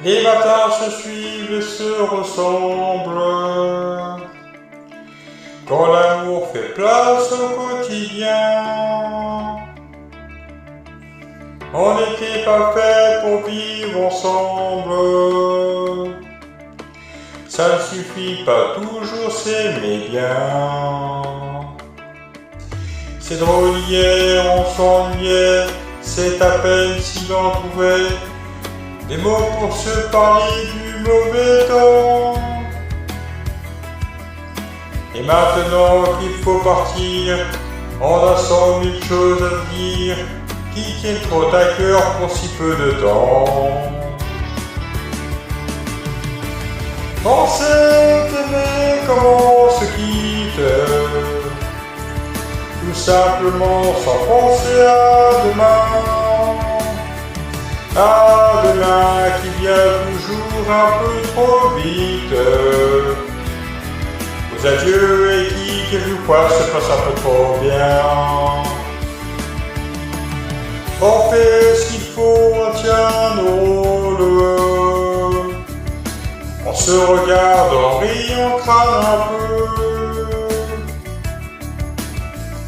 Les matins se suivent et se ressemblent. Quand l'amour fait place au quotidien, on n'était pas fait pour vivre ensemble. Ça ne suffit pas toujours s'aimer bien. C'est drôle, hier on s'ennuyait, c'est à peine si l'on trouvait des mots pour se parler du mauvais temps. Et maintenant qu'il faut partir, on a 100 000 choses à dire qui tiennent trop à cœur pour si peu de temps. On s'est aimé comme on se quitte, tout simplement sans penser à demain. Ah, demain qui vient toujours un peu trop vite. Aux adieux et qui quelquefois se passe un peu trop bien. On fait ce qu'il faut, on tient nos rôles. On se regarde, on rit, on crâne un peu.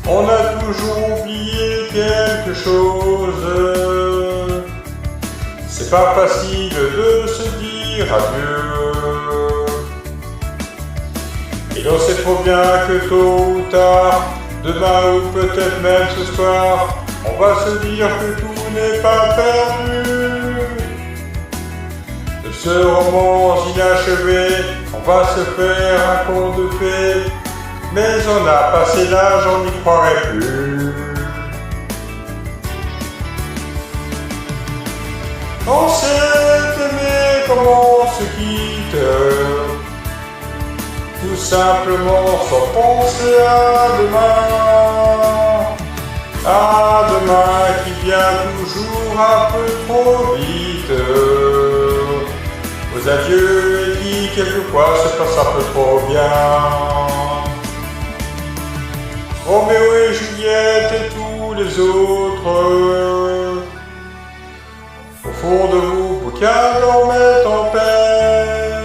On a toujours oublié quelque chose. C'est pas facile de se dire adieu. Et l'on sait trop bien que tôt ou tard, demain ou peut-être même ce soir, on va se dire que tout n'est pas perdu. De ce roman inachevé, on va se faire un conte de fées, mais on a passé l'âge, on n'y croirait plus. On s'est aimé comme on se quitte, tout simplement sans penser à demain. À demain qui vient toujours un peu trop vite. Aux adieux et qui quelquefois se passe un peu trop bien. Roméo et Juliette et tous les autres, au fond de vous, bouquins dormaient en paix.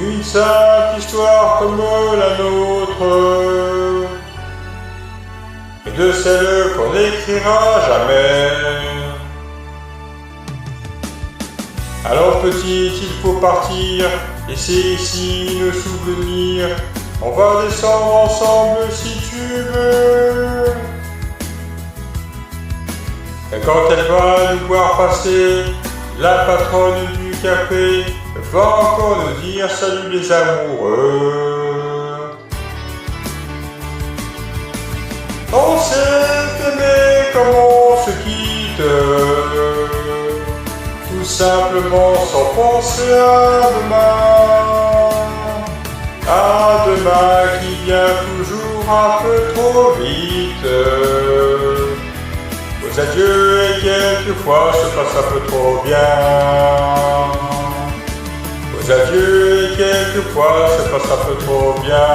Une simple histoire comme la nôtre, et de celle qu'on n'écrira jamais. Alors petite, il faut partir, laisser ici nos souvenirs. On va descendre ensemble si tu veux. Et quand elle va nous voir passer, la patronne du café va encore nous dire salut les amoureux. On s'est aimé comme on se quitte, tout simplement sans penser à demain. À demain qui vient toujours un peu trop vite. Aux adieux et quelquefois se passe un peu trop bien. Aux adieux et quelquefois se passe un peu trop bien.